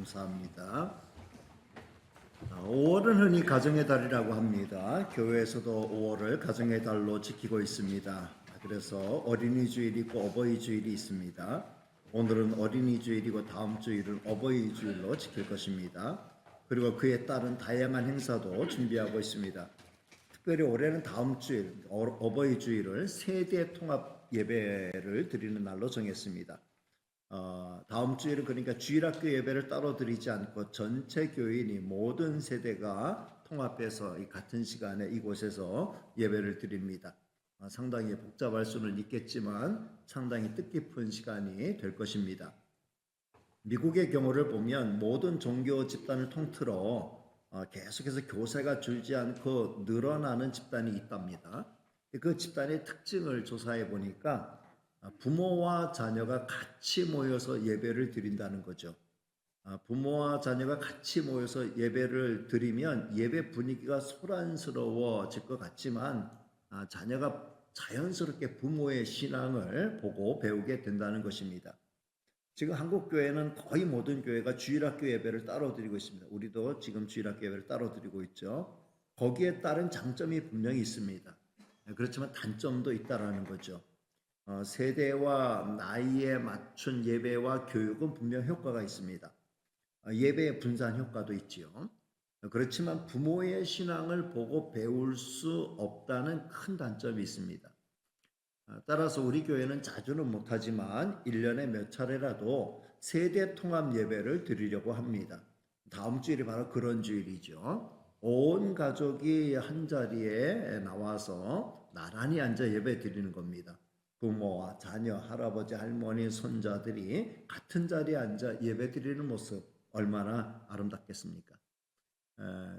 감사합니다. 5월은 흔히 가정의 달이라고 합니다. 교회에서도 5월을 가정의 달로 지키고 있습니다. 그래서 어린이 주일이 있고 어버이 주일이 있습니다. 오늘은 어린이 주일이고 다음 주일은 어버이 주일로 지킬 것입니다. 그리고 그에 따른 다양한 행사도 준비하고 있습니다. 특별히 올해는 다음 주일 어버이 주일을 세대 통합 예배를 드리는 날로 정했습니다. 다음 주일은 그러니까 주일학교 예배를 따로 드리지 않고 전체 교인이 모든 세대가 통합해서 이 같은 시간에 이곳에서 예배를 드립니다. 상당히 복잡할 수는 있겠지만 상당히 뜻깊은 시간이 될 것입니다. 미국의 경우를 보면 모든 종교 집단을 통틀어 계속해서 교세가 줄지 않고 늘어나는 집단이 있답니다. 그 집단의 특징을 조사해 보니까 부모와 자녀가 같이 모여서 예배를 드린다는 거죠. 부모와 자녀가 같이 모여서 예배를 드리면 예배 분위기가 소란스러워질 것 같지만 자녀가 자연스럽게 부모의 신앙을 보고 배우게 된다는 것입니다. 지금 한국 교회는 거의 모든 교회가 주일학교 예배를 따로 드리고 있습니다. 우리도 지금 주일학교 예배를 따로 드리고 있죠. 거기에 따른 장점이 분명히 있습니다. 그렇지만 단점도 있다라는 거죠. 세대와 나이에 맞춘 예배와 교육은 분명 효과가 있습니다. 예배의 분산 효과도 있지요. 그렇지만 부모의 신앙을 보고 배울 수 없다는 큰 단점이 있습니다. 따라서 우리 교회는 자주는 못하지만 1년에 몇 차례라도 세대 통합 예배를 드리려고 합니다. 다음 주일이 바로 그런 주일이죠. 온 가족이 한 자리에 나와서 나란히 앉아 예배 드리는 겁니다. 부모와 자녀, 할아버지, 할머니, 손자들이 같은 자리에 앉아 예배 드리는 모습 얼마나 아름답겠습니까?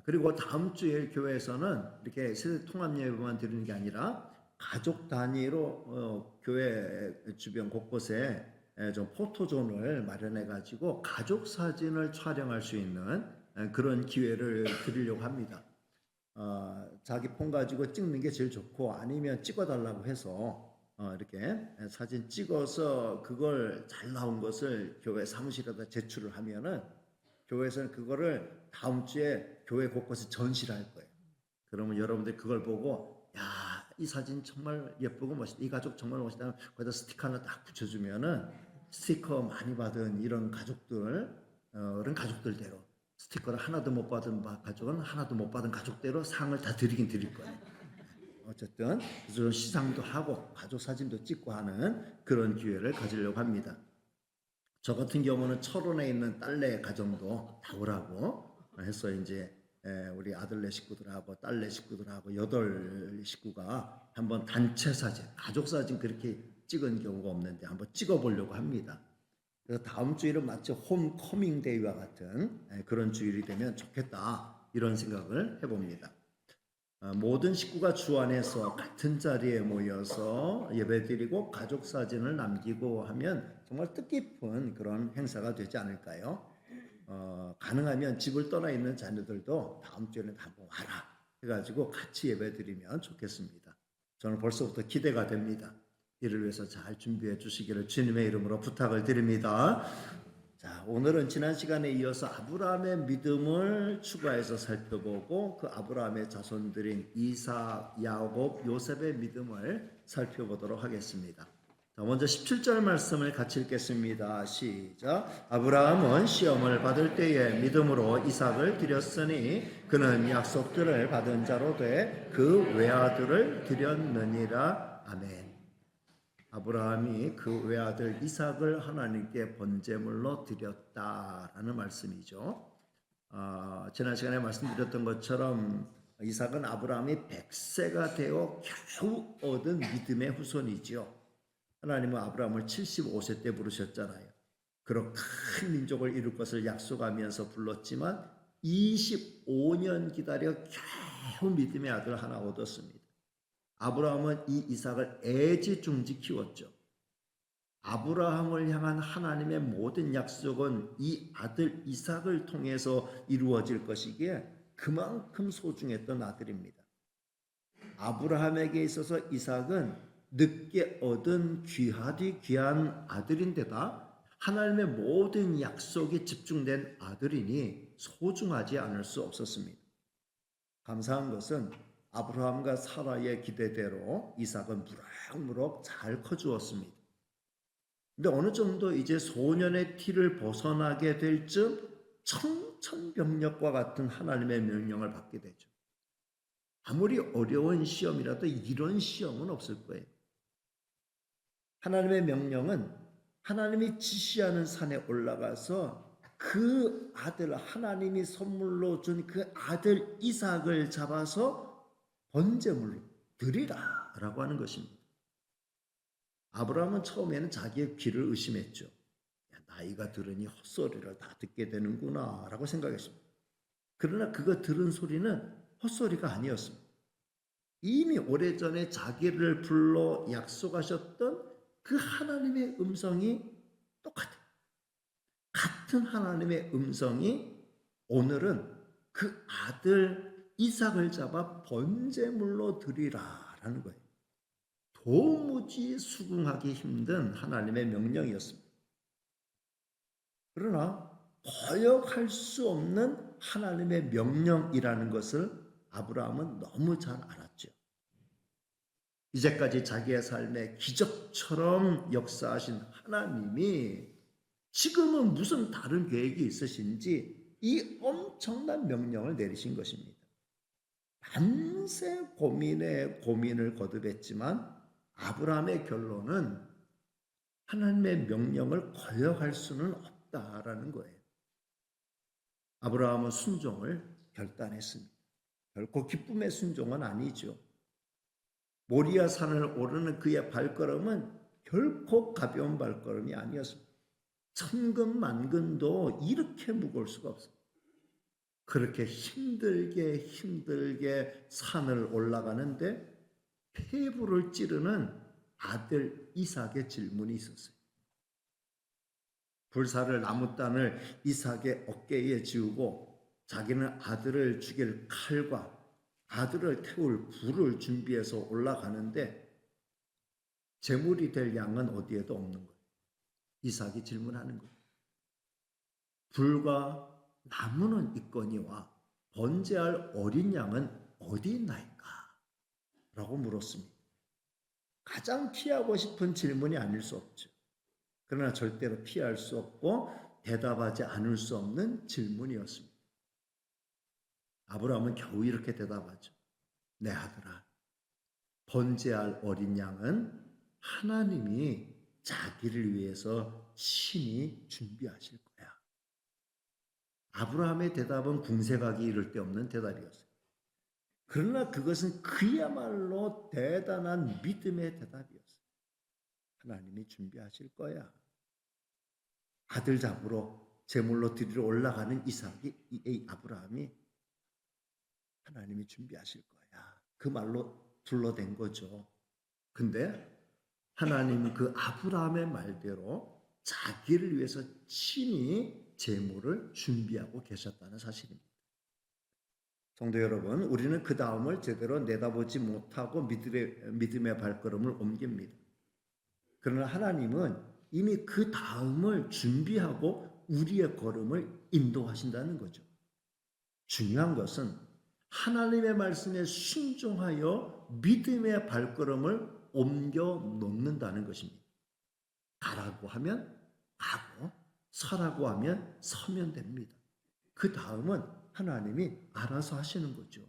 그리고 다음 주일 교회에서는 이렇게 세대 통합 예배만 드리는 게 아니라 가족 단위로 교회 주변 곳곳에 좀 포토존을 마련해 가지고 가족 사진을 촬영할 수 있는 그런 기회를 드리려고 합니다. 자기 폰 가지고 찍는 게 제일 좋고 아니면 찍어달라고 해서 이렇게 사진 찍어서 그걸 잘 나온 것을 교회 사무실에다 제출을 하면은 교회에서는 그거를 다음 주에 교회 곳곳에 전시를 할 거예요. 그러면 여러분들 그걸 보고 야, 이 사진 정말 예쁘고 멋있다. 이 가족 정말 멋있다. 거기다 스티커 하나 딱 붙여주면은 스티커 많이 받은 이런 가족들은 가족들대로 스티커를 하나도 못 받은 가족은 하나도 못 받은 가족대로 상을 다 드리긴 드릴 거예요. 어쨌든 그래서 시상도 하고 가족 사진도 찍고 하는 그런 기회를 가지려고 합니다. 저 같은 경우는 철원에 있는 딸네 가정도 다 오라고 해서 이제 우리 아들네 식구들하고 딸네 식구들하고 8 식구가 한번 단체 사진, 가족 사진 그렇게 찍은 경우가 없는데 한번 찍어보려고 합니다. 그래서 다음 주일은 마치 홈커밍 데이와 같은 그런 주일이 되면 좋겠다 이런 생각을 해봅니다. 모든 식구가 주 안에서 같은 자리에 모여서 예배드리고 가족 사진을 남기고 하면 정말 뜻깊은 그런 행사가 되지 않을까요? 가능하면 집을 떠나 있는 자녀들도 다음 주에는 한번 와라 해가지고 같이 예배드리면 좋겠습니다. 저는 벌써부터 기대가 됩니다. 이를 위해서 잘 준비해 주시기를 주님의 이름으로 부탁을 드립니다. 자, 오늘은 지난 시간에 이어서 아브라함의 믿음을 추가해서 살펴보고 그 아브라함의 자손들인 이삭, 야곱, 요셉의 믿음을 살펴보도록 하겠습니다. 자, 먼저 17절 말씀을 같이 읽겠습니다. 시작. 아브라함은 시험을 받을 때에 믿음으로 이삭을 드렸으니 그는 약속들을 받은 자로 돼 그 외아들을 드렸느니라. 아멘. 아브라함이 그 외아들 이삭을 하나님께 번제물로 드렸다라는 말씀이죠. 지난 시간에 말씀드렸던 것처럼 이삭은 아브라함이 100세가 되어 겨우 얻은 믿음의 후손이죠. 하나님은 아브라함을 75세 때 부르셨잖아요. 그런 큰 민족을 이룰 것을 약속하면서 불렀지만 25년 기다려 겨우 믿음의 아들 하나 얻었습니다. 아브라함은 이 이삭을 애지중지 키웠죠. 아브라함을 향한 하나님의 모든 약속은 이 아들 이삭을 통해서 이루어질 것이기에 그만큼 소중했던 아들입니다. 아브라함에게 있어서 이삭은 늦게 얻은 귀하디 귀한 아들인데다 하나님의 모든 약속이 집중된 아들이니 소중하지 않을 수 없었습니다. 감사한 것은 아브라함과 사라의 기대대로 이삭은 무럭무럭 잘 커주었습니다. 근데 어느 정도 이제 소년의 티를 벗어나게 될 즈음 청천벽력과 같은 하나님의 명령을 받게 되죠. 아무리 어려운 시험이라도 이런 시험은 없을 거예요. 하나님의 명령은 하나님이 지시하는 산에 올라가서 그 아들, 하나님이 선물로 준 그 아들 이삭을 잡아서 번제물로 드리라 라고 하는 것입니다. 아브라함은 처음에는 자기의 귀를 의심했죠. 나이가 들으니 헛소리를 다 듣게 되는구나 라고 생각했습니다. 그러나 그가 들은 소리는 헛소리가 아니었습니다. 이미 오래전에 자기를 불러 약속하셨던 그 하나님의 음성이 똑같아요. 같은 하나님의 음성이 오늘은 그 아들 이삭을 잡아 번제물로 드리라라는 거예요. 도무지 수긍하기 힘든 하나님의 명령이었습니다. 그러나 거역할 수 없는 하나님의 명령이라는 것을 아브라함은 너무 잘 알았죠. 이제까지 자기의 삶에 기적처럼 역사하신 하나님이 지금은 무슨 다른 계획이 있으신지 이 엄청난 명령을 내리신 것입니다. 밤새 고민에 고민을 거듭했지만 아브라함의 결론은 하나님의 명령을 거역할 수는 없다라는 거예요. 아브라함은 순종을 결단했습니다. 결코 기쁨의 순종은 아니죠. 모리아 산을 오르는 그의 발걸음은 결코 가벼운 발걸음이 아니었습니다. 천근만근도 이렇게 무거울 수가 없습니다. 그렇게 힘들게 산을 올라가는데 폐부를 찌르는 아들 이삭의 질문이 있었어요. 불사를 나무단을 이삭의 어깨에 지우고 자기는 아들을 죽일 칼과 아들을 태울 불을 준비해서 올라가는데 제물이 될 양은 어디에도 없는 거예요. 이삭이 질문하는 거예요. 불과 나무는 있거니와 번제할 어린 양은 어디 있나이까? 라고 물었습니다. 가장 피하고 싶은 질문이 아닐 수 없죠. 그러나 절대로 피할 수 없고 대답하지 않을 수 없는 질문이었습니다. 아브라함은 겨우 이렇게 대답하죠. 내 아들아, 번제할 어린 양은 하나님이 자기를 위해서 친히 준비하실 거야. 아브라함의 대답은 궁색하기 이를 데 없는 대답이었어요. 그러나 그것은 그야말로 대단한 믿음의 대답이었어요. 하나님이 준비하실 거야. 아들 잡으러 제물로 드리러 올라가는 이 아브라함이 하나님이 준비하실 거야. 그 말로 둘러댄 거죠. 근데 하나님은 그 아브라함의 말대로 자기를 위해서 친히 제물을 준비하고 계셨다는 사실입니다. 성도 여러분, 우리는 그 다음을 제대로 내다보지 못하고 믿음의 발걸음을 옮깁니다. 그러나 하나님은 이미 그 다음을 준비하고 우리의 걸음을 인도하신다는 거죠. 중요한 것은 하나님의 말씀에 순종하여 믿음의 발걸음을 옮겨 놓는다는 것입니다. 가라고 하면 가고 서라고 하면 서면 됩니다. 그 다음은 하나님이 알아서 하시는 거죠.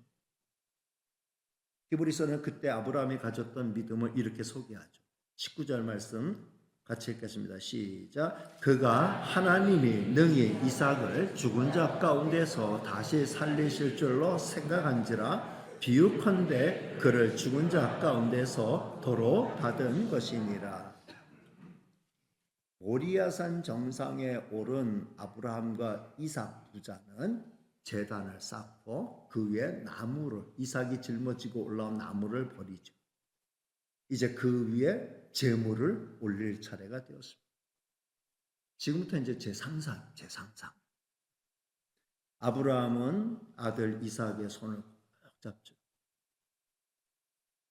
히브리서는 그때 아브라함이 가졌던 믿음을 이렇게 소개하죠. 19절 말씀 같이 읽겠습니다. 시작. 그가 하나님이 능히 이삭을 죽은 자 가운데서 다시 살리실 줄로 생각한지라 비유컨대 그를 죽은 자 가운데서 도로 받은 것이니라. 모리아산 정상에 오른 아브라함과 이삭 부자는 제단을 쌓고 그 위에 나무를 이삭이 짊어지고 올라온 나무를 버리죠. 이제 그 위에 제물을 올릴 차례가 되었습니다. 지금부터 이제 제 상상. 아브라함은 아들 이삭의 손을 꼭 잡죠.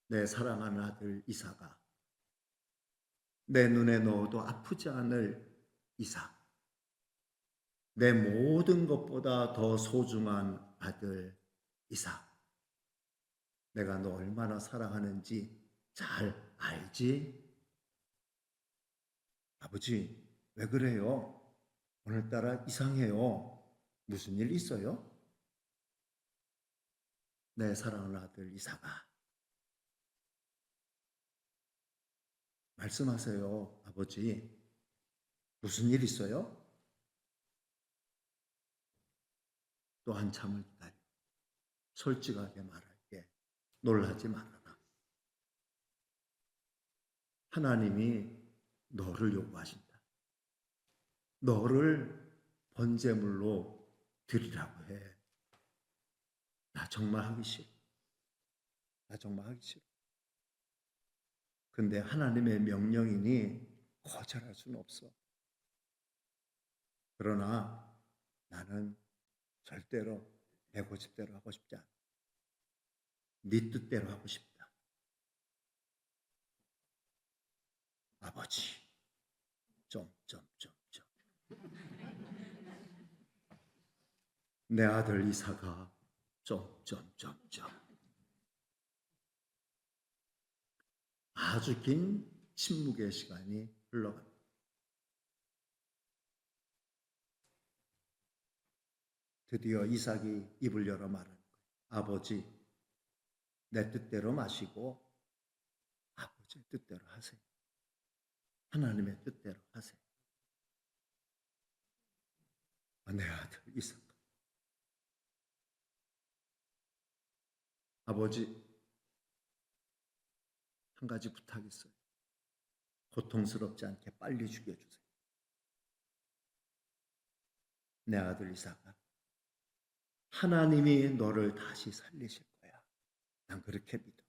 내 사랑하는 아들 이삭아, 내 눈에 넣어도 아프지 않을 이삭. 내 모든 것보다 더 소중한 아들 이삭. 내가 너 얼마나 사랑하는지 잘 알지? 아버지, 왜 그래요? 오늘따라 이상해요. 무슨 일 있어요? 내 사랑하는 아들 이삭아. 말씀하세요, 아버지. 무슨 일 있어요? 또 한참을 기다려. 솔직하게 말할게. 놀라지 말아라. 하나님이 너를 요구하신다. 너를 번제물로 드리라고 해. 나 정말 하기 싫어. 나 정말 하기 싫어. 근데 하나님의 명령이니 거절할 수는 없어. 그러나 나는 절대로 내 고집대로 하고 싶지 않아. 네 뜻대로 하고 싶다. 아버지, 내 아들 이삭아, 아주 긴 침묵의 시간이 흘러갑니다. 드디어 이삭이 입을 열어 말하는 거예요. 아버지, 내 뜻대로 마시고 아버지의 뜻대로 하세요. 하나님의 뜻대로 하세요. 내 아들 이삭. 아버지, 한 가지 부탁있어요. 고통스럽지 않게 빨리 죽여주세요. 내 아들 이삭아, 하나님이 너를 다시 살리실 거야. 난 그렇게 믿어.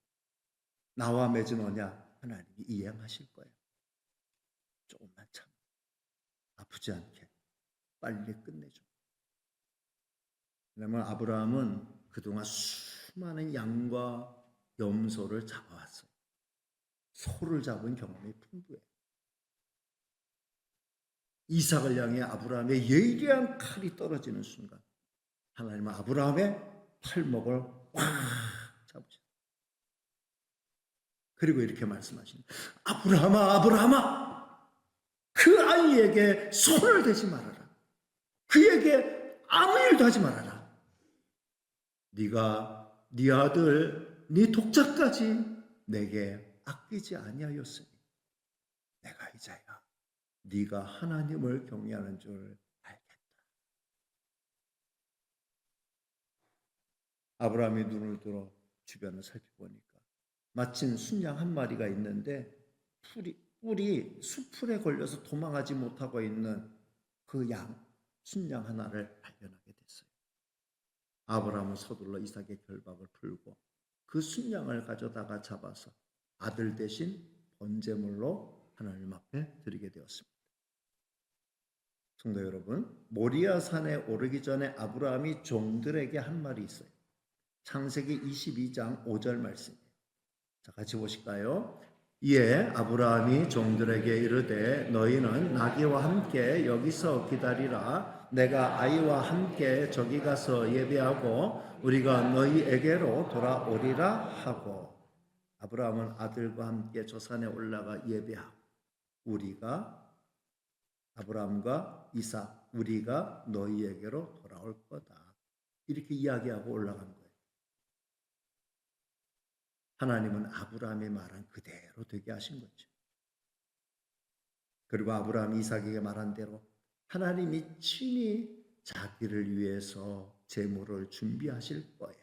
나와 맺은 언약 하나님이 이행하실 거야. 조금만 참. 아프지 않게 빨리 끝내줘. 왜냐하면 아브라함은 그동안 수많은 양과 염소를 잡아왔어요. 소를 잡은 경험이 풍부해. 이삭을 향해 아브라함의 예리한 칼이 떨어지는 순간 하나님은 아브라함의 팔목을 꽉 잡으셨어요. 그리고 이렇게 말씀하십니다. 아브라함아, 그 아이에게 손을 대지 말아라. 그에게 아무 일도 하지 말아라. 네가 네 아들, 네 독자까지 내게 아끼지 아니하였으니 내가 이제야 네가 하나님을 경외하는 줄 알겠다. 아브라함이 눈을 들어 주변을 살펴보니까 마침 순양 한 마리가 있는데 뿔이 수풀에 걸려서 도망하지 못하고 있는 그 순양 하나를 발견하게 됐어요. 아브라함은 서둘러 이삭의 결박을 풀고 그 순양을 가져다가 잡아서 아들 대신 번제물로 하나님 앞에 드리게 되었습니다. 성도 여러분, 모리아 산에 오르기 전에 아브라함이 종들에게 한 말이 있어요. 창세기 22장 5절 말씀이에요. 자, 같이 보실까요? 이에 아브라함이 종들에게 이르되 너희는 나귀와 함께 여기서 기다리라. 내가 아이와 함께 저기 가서 예배하고 우리가 너희에게로 돌아오리라 하고, 아브라함은 아들과 함께 저 산에 올라가 예배하고 아브라함과 이삭, 우리가 너희에게로 돌아올 거다. 이렇게 이야기하고 올라간 거예요. 하나님은 아브라함의 말한 그대로 되게 하신 거죠. 그리고 아브라함이 이삭에게 말한 대로 하나님이 친히 자기를 위해서 제물을 준비하실 거야.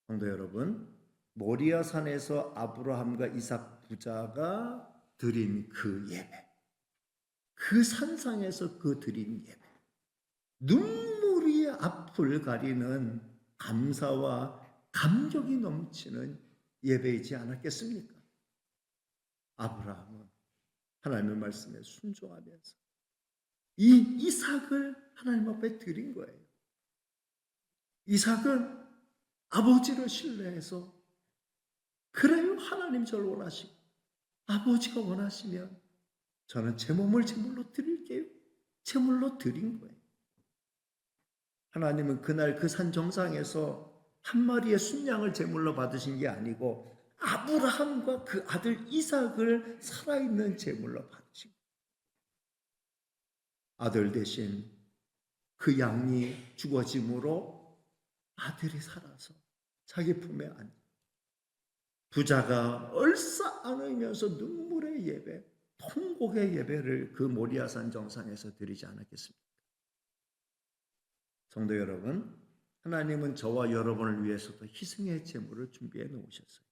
성도 여러분, 모리아 산에서 아브라함과 이삭 부자가 드린 그 예배, 그 산상에서 그 드린 예배, 눈물이 앞을 가리는 감사와 감격이 넘치는 예배이지 않았겠습니까? 아브라함은 하나님의 말씀에 순종하면서 이 이삭을 하나님 앞에 드린 거예요. 이삭은 아버지를 신뢰해서, 그래요, 하나님 저를 원하시고 아버지가 원하시면 저는 제 몸을 제물로 드릴게요. 제물로 드린 거예요. 하나님은 그날 그 산 정상에서 한 마리의 순양을 제물로 받으신 게 아니고 아브라함과 그 아들 이삭을 살아있는 제물로 받으신 거예요. 아들 대신 그 양이 죽어짐으로 아들이 살아서 자기 품에 앉아 부자가 얼싸 안으면서 눈물의 예배, 통곡의 예배를 그 모리아산 정상에서 드리지 않았겠습니까? 성도 여러분, 하나님은 저와 여러분을 위해서도 희생의 제물을 준비해 놓으셨어요.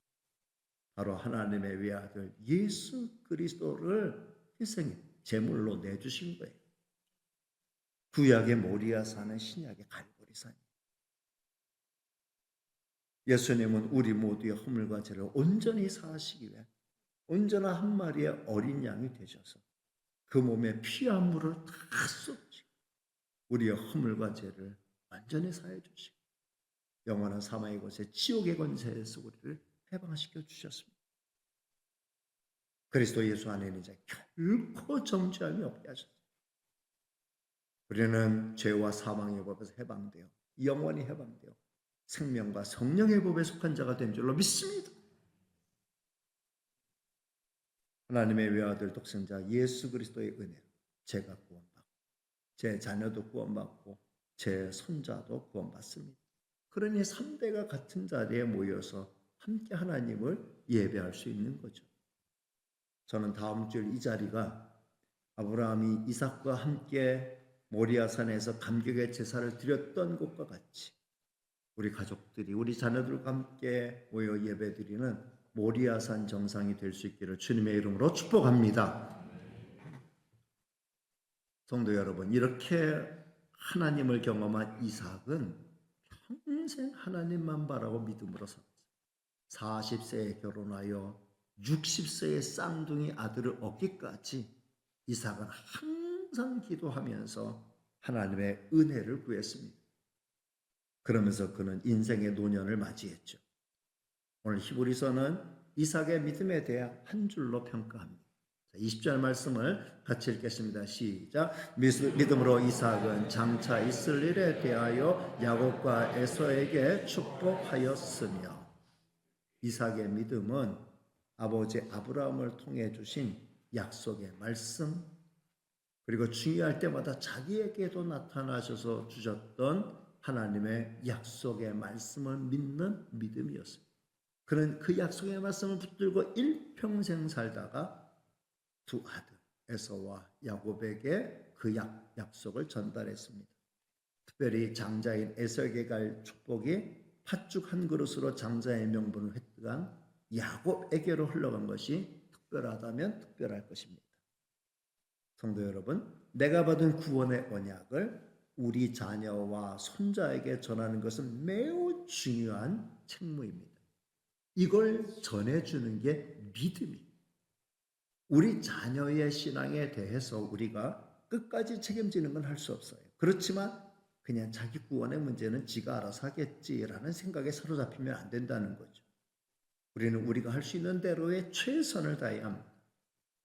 바로 하나님의 외아들 예수 그리스도를 희생의 제물로 내주신 거예요. 구약의 모리아산은 신약의 갈보리산이에요. 예수님은 우리 모두의 허물과 죄를 온전히 사하시기 위해 온전한 한 마리의 어린 양이 되셔서 그 몸에 피와 물을 다 쏟으시고 우리의 허물과 죄를 완전히 사해 주시고 영원한 사망의 곳에 지옥의 권세에서 우리를 해방시켜 주셨습니다. 그리스도 예수 안에는 이제 결코 정죄함이 없게 하셨습니다. 우리는 죄와 사망의 법에서 해방되어 영원히 해방되어 생명과 성령의 법에 속한 자가 된 줄로 믿습니다. 하나님의 외아들 독생자 예수 그리스도의 은혜로 제가 구원받고 제 자녀도 구원받고 제 손자도 구원받습니다. 그러니 3대가 같은 자리에 모여서 함께 하나님을 예배할 수 있는 거죠. 저는 다음 주일 이 자리가 아브라함이 이삭과 함께 모리아산에서 감격의 제사를 드렸던 곳과 같이 우리 가족들이 우리 자녀들과 함께 모여 예배드리는 모리아산 정상이 될 수 있기를 주님의 이름으로 축복합니다. 성도 여러분, 이렇게 하나님을 경험한 이삭은 평생 하나님만 바라고 믿음으로 살았어요. 40세에 결혼하여 60세의 쌍둥이 아들을 얻기까지 이삭은 항상 기도하면서 하나님의 은혜를 구했습니다. 그러면서 그는 인생의 노년을 맞이했죠. 오늘 히브리서는 이삭의 믿음에 대해 한 줄로 평가합니다. 20절 말씀을 같이 읽겠습니다. 시작. 믿음으로 이삭은 장차 있을 일에 대하여 야곱과 에서에게 축복하였으며 이삭의 믿음은 아버지 아브라함을 통해 주신 약속의 말씀 그리고 중요할 때마다 자기에게도 나타나셔서 주셨던 하나님의 약속의 말씀을 믿는 믿음이었습니다. 그는 그 약속의 말씀을 붙들고 일평생 살다가 두 아들 에서와 야곱에게 그 약속을 전달했습니다. 특별히 장자인 에서에게 갈 축복이 팥죽 한 그릇으로 장자의 명분을 획득한 야곱에게로 흘러간 것이 특별하다면 특별할 것입니다. 성도 여러분, 내가 받은 구원의 언약을 우리 자녀와 손자에게 전하는 것은 매우 중요한 책무입니다. 이걸 전해주는 게 믿음입니다. 우리 자녀의 신앙에 대해서 우리가 끝까지 책임지는 건 할 수 없어요. 그렇지만 그냥 자기 구원의 문제는 지가 알아서 하겠지라는 생각에 사로잡히면 안 된다는 거죠. 우리는 우리가 할 수 있는 대로의 최선을 다해야 합니다.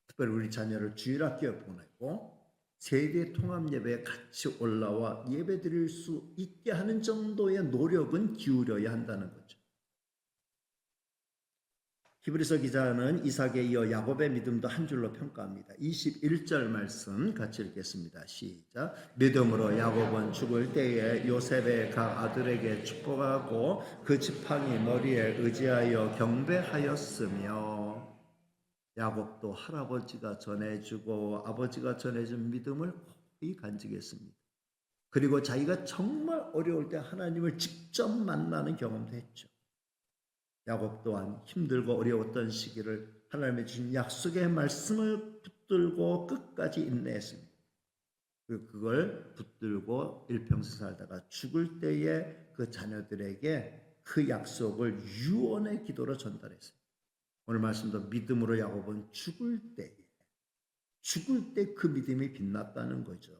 특별히 우리 자녀를 주일학교에 보내고 세대 통합 예배에 같이 올라와 예배 드릴 수 있게 하는 정도의 노력은 기울여야 한다는 거죠. 히브리서 기자는 이삭에 이어 야곱의 믿음도 한 줄로 평가합니다. 21절 말씀 같이 읽겠습니다. 시작. 믿음으로 야곱은 죽을 때에 요셉의 각 아들에게 축복하고 그 지팡이 머리에 의지하여 경배하였으며 야곱도 할아버지가 전해주고 아버지가 전해준 믿음을 고이 간직했습니다. 그리고 자기가 정말 어려울 때 하나님을 직접 만나는 경험도 했죠. 야곱 또한 힘들고 어려웠던 시기를 하나님의 주신 약속의 말씀을 붙들고 끝까지 인내했습니다. 그걸 붙들고 일평생 살다가 죽을 때에 그 자녀들에게 그 약속을 유언의 기도로 전달했습니다. 오늘 말씀도 믿음으로 야곱은 죽을 때 그 믿음이 빛났다는 거죠.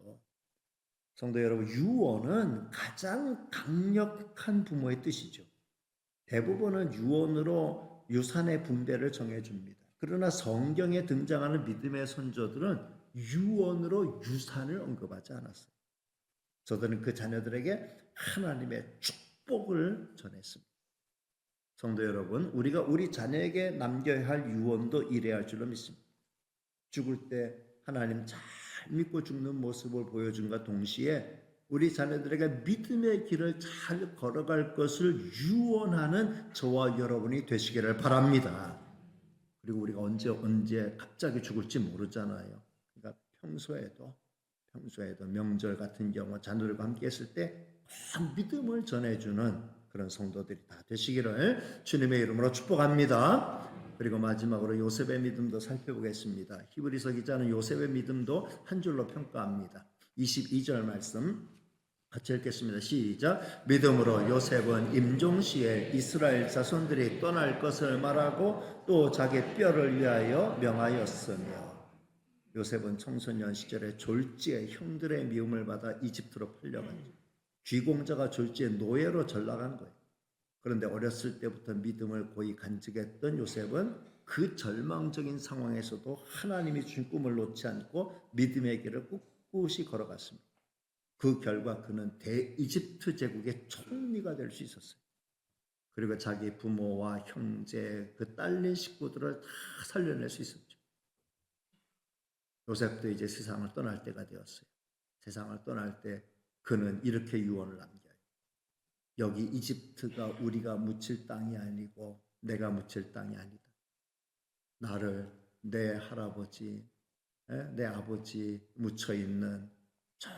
성도 여러분, 유언은 가장 강력한 부모의 뜻이죠. 대부분은 유언으로 유산의 분배를 정해줍니다. 그러나 성경에 등장하는 믿음의 선조들은 유언으로 유산을 언급하지 않았어요. 저들은 그 자녀들에게 하나님의 축복을 전했습니다. 성도 여러분, 우리가 우리 자녀에게 남겨야 할 유언도 이래야 할 줄로 믿습니다. 죽을 때 하나님 잘 믿고 죽는 모습을 보여준과 동시에 우리 자녀들에게 믿음의 길을 잘 걸어갈 것을 유언하는 저와 여러분이 되시기를 바랍니다. 그리고 우리가 언제 갑자기 죽을지 모르잖아요. 그러니까 평소에도 명절 같은 경우 자녀들과 함께 했을 때 믿음을 전해주는 그런 성도들이 다 되시기를 주님의 이름으로 축복합니다. 그리고 마지막으로 요셉의 믿음도 살펴보겠습니다. 히브리서 기자는 요셉의 믿음도 한 줄로 평가합니다. 22절 말씀 같이 읽겠습니다. 시작. 믿음으로 요셉은 임종시에 이스라엘 자손들이 떠날 것을 말하고 또 자기 뼈를 위하여 명하였으며, 요셉은 청소년 시절에 졸지에 형들의 미움을 받아 이집트로 팔려갔죠. 쥐공자가 졸지에 노예로 전락한 거예요. 그런데 어렸을 때부터 믿음을 고이 간직했던 요셉은 그 절망적인 상황에서도 하나님이 준 꿈을 놓지 않고 믿음의 길을 꿋꿋이 걸어갔습니다. 그 결과 그는 대이집트 제국의 총리가 될 수 있었어요. 그리고 자기 부모와 형제, 그 딸린 식구들을 다 살려낼 수 있었죠. 요셉도 이제 세상을 떠날 때가 되었어요. 세상을 떠날 때 그는 이렇게 유언을 남겨요. 여기 이집트가 우리가 묻힐 땅이 아니고 내가 묻힐 땅이 아니다. 나를 내 할아버지, 내 아버지 묻혀있는 저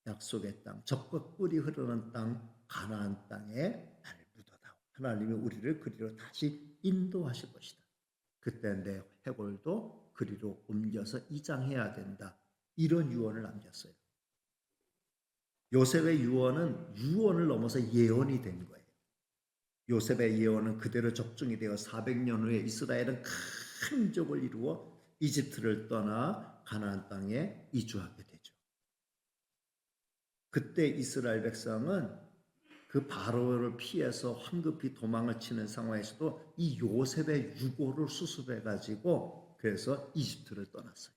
약속의 땅, 젖과 꿀이 흐르는 땅, 가나안 땅에 나를 묻어다오. 하나님이 우리를 그리로 다시 인도하실 것이다. 그때 내 해골도 그리로 옮겨서 이장해야 된다. 이런 유언을 남겼어요. 요셉의 유언은 유언을 넘어서 예언이 된 거예요. 요셉의 예언은 그대로 적중이 되어 400년 후에 이스라엘은 큰 민족을 이루어 이집트를 떠나 가나안 땅에 이주하게 되죠. 그때 이스라엘 백성은 그 바로를 피해서 황급히 도망을 치는 상황에서도 이 요셉의 유고를 수습해 가지고 그래서 이집트를 떠났어요.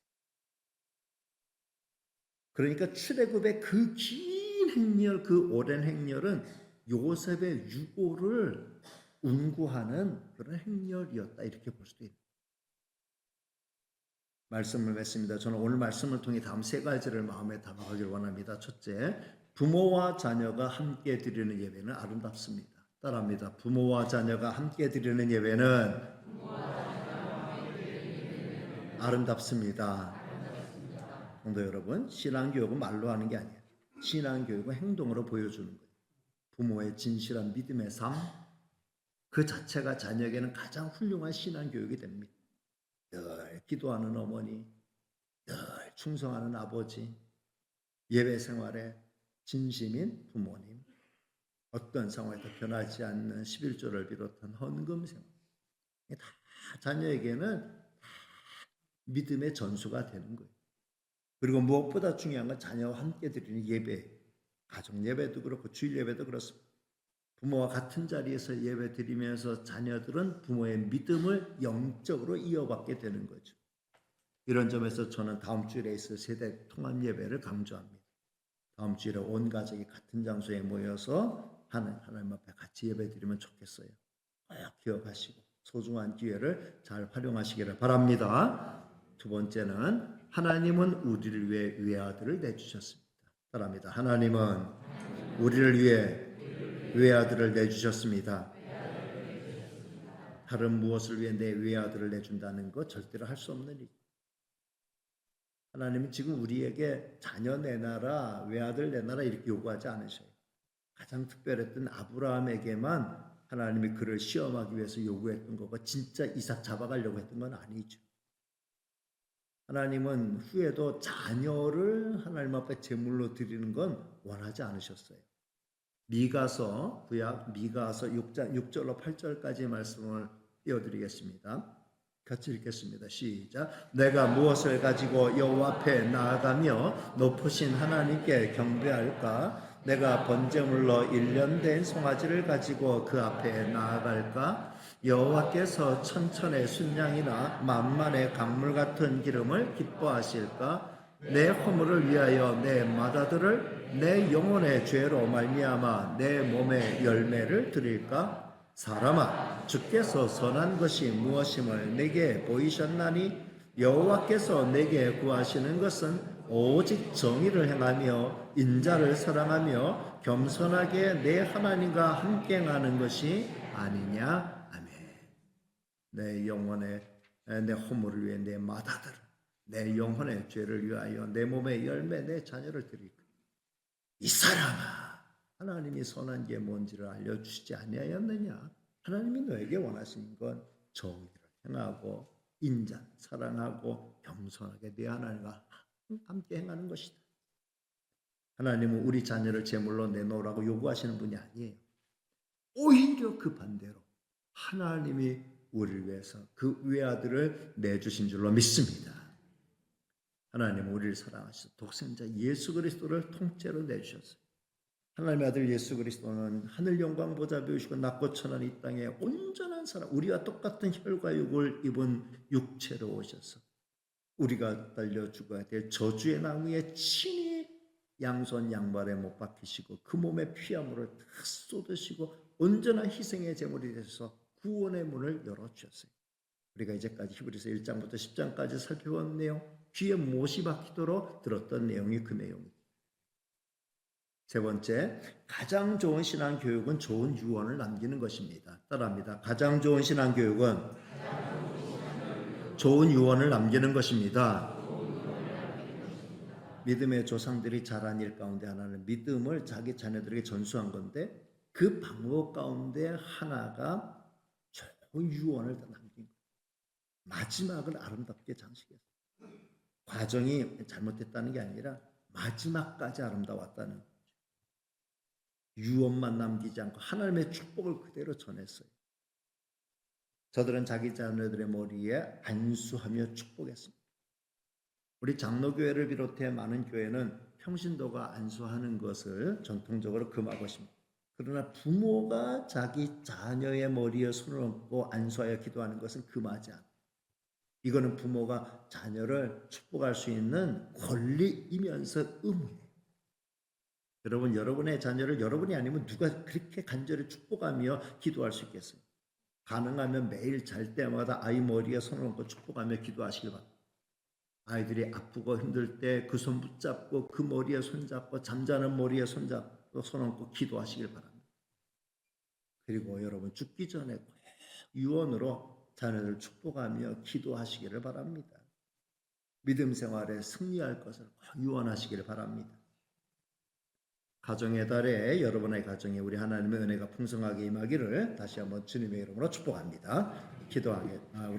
그러니까 출애굽의 그 긴 행렬, 그 오랜 행렬은 요셉의 유고를 운구하는 그런 행렬이었다, 이렇게 볼 수도 있습니다. 말씀을 맺습니다. 저는 오늘 말씀을 통해 다음 세 가지를 마음에 담아가길 원합니다. 첫째, 부모와 자녀가 함께 드리는 예배는 아름답습니다. 따라합니다. 부모와 자녀가 함께 드리는 예배는 아름답습니다. 성도 여러분, 신앙교육은 말로 하는 게 아니에요. 신앙교육은 행동으로 보여주는 거예요. 부모의 진실한 믿음의 삶, 그 자체가 자녀에게는 가장 훌륭한 신앙교육이 됩니다. 늘 기도하는 어머니, 늘 충성하는 아버지, 예배 생활에 진심인 부모님, 어떤 상황에도 변하지 않는 11조를 비롯한 헌금 생활, 다 자녀에게는 다 믿음의 전수가 되는 거예요. 그리고 무엇보다 중요한 건 자녀와 함께 드리는 예배, 가정 예배도 그렇고 주일 예배도 그렇습니다. 부모와 같은 자리에서 예배 드리면서 자녀들은 부모의 믿음을 영적으로 이어받게 되는 거죠. 이런 점에서 저는 다음 주일에 있을 세대 통합 예배를 강조합니다. 다음 주일에 온 가족이 같은 장소에 모여서 하나님 앞에 같이 예배 드리면 좋겠어요. 꼭 기억하시고 소중한 기회를 잘 활용하시기를 바랍니다. 두 번째는 하나님은 우리를 위해 외아들을 내주셨습니다. 따라합니다. 하나님은 우리를 위해 외아들을 내주셨습니다. 다른 무엇을 위해 내 외아들을 내준다는 것 절대로 할 수 없는 일. 하나님은 지금 우리에게 자녀 내놔라, 외아들 내놔라 이렇게 요구하지 않으셔요. 가장 특별했던 아브라함에게만 하나님이 그를 시험하기 위해서 요구했던 거고 진짜 이삭 잡아가려고 했던 건 아니죠. 하나님은 후에도 자녀를 하나님 앞에 제물로 드리는 건 원하지 않으셨어요. 미가서 6절로 8절까지 말씀을 띄워드리겠습니다. 같이 읽겠습니다. 시작. 내가 무엇을 가지고 여호와 앞에 나아가며 높으신 하나님께 경배할까? 내가 번제물로 1년 된 송아지를 가지고 그 앞에 나아갈까? 여호와께서 천천의 순양이나 만만의 강물 같은 기름을 기뻐하실까? 내 허물을 위하여 내 마다들을 내 영혼의 죄로 말미암아 내 몸의 열매를 드릴까? 사람아, 주께서 선한 것이 무엇임을 내게 보이셨나니? 여호와께서 내게 구하시는 것은 오직 정의를 행하며 인자를 사랑하며 겸손하게 내 하나님과 함께 하는 것이 아니냐. 아멘. 내 영혼의 내 허물을 위해 내 마다들, 내 영혼의 죄를 위하여 내 몸의 열매, 내 자녀를 드릴까? 이 사람아, 하나님이 선한 게 뭔지를 알려주시지 아니하였느냐? 하나님이 너에게 원하시는 건 정의를 행하고 인자, 사랑하고 겸손하게 내 하나님과 함께 행하는 것이다. 하나님은 우리 자녀를 제물로 내놓으라고 요구하시는 분이 아니에요. 오히려 그 반대로 하나님이 우리를 위해서 그 외아들을 내주신 줄로 믿습니다. 하나님은 우리를 사랑하셔서 독생자 예수 그리스도를 통째로 내주셨어요. 하나님의 아들 예수 그리스도는 하늘 영광 보좌 배우시고 낮고 천한 이 땅에 온전한 사람, 우리와 똑같은 혈과 육을 입은 육체로 오셔서 우리가 달려 죽어야 될 저주의 나무에 친히 양손 양발에 못 박히시고 그 몸의 피함으로 다 쏟으시고 온전한 희생의 제물이 되셔서 구원의 문을 열어주셨어요. 우리가 이제까지 히브리서 1장부터 10장까지 살펴본 내용, 귀에 못이 박히도록 들었던 내용이 그 내용입니다. 세 번째, 가장 좋은 신앙 교육은 좋은 유언을 남기는 것입니다. 따라합니다. 가장 좋은 신앙 교육은 좋은 유언을 남기는 것입니다. 믿음의 조상들이 잘한 일 가운데 하나는 믿음을 자기 자녀들에게 전수한 건데 그 방법 가운데 하나가 좋은 유언을 남긴 거예요. 마지막을 아름답게 장식했어요. 과정이 잘못됐다는 게 아니라 마지막까지 아름다웠다는 거죠. 유언만 남기지 않고 하나님의 축복을 그대로 전했어요. 저들은 자기 자녀들의 머리에 안수하며 축복했습니다. 우리 장로교회를 비롯해 많은 교회는 평신도가 안수하는 것을 전통적으로 금하고 있습니다. 그러나 부모가 자기 자녀의 머리에 손을 얹고 안수하여 기도하는 것은 금하지 않아요. 이거는 부모가 자녀를 축복할 수 있는 권리이면서 의무예요. 여러분, 여러분의 자녀를 여러분이 아니면 누가 그렇게 간절히 축복하며 기도할 수 있겠어요? 가능하면 매일 잘 때마다 아이 머리에 손을 얹고 축복하며 기도하시길 바랍니다. 아이들이 아프고 힘들 때 그 손 붙잡고 그 머리에 손잡고 잠자는 머리에 손잡고 손 얹고 기도하시길 바랍니다. 그리고 여러분 죽기 전에 꼭 유언으로 자녀를 축복하며 기도하시기를 바랍니다. 믿음 생활에 승리할 것을 꼭 유언하시기를 바랍니다. 가정의 달에 여러분의 가정에 우리 하나님의 은혜가 풍성하게 임하기를 다시 한번 주님의 이름으로 축복합니다. 기도하겠습니다.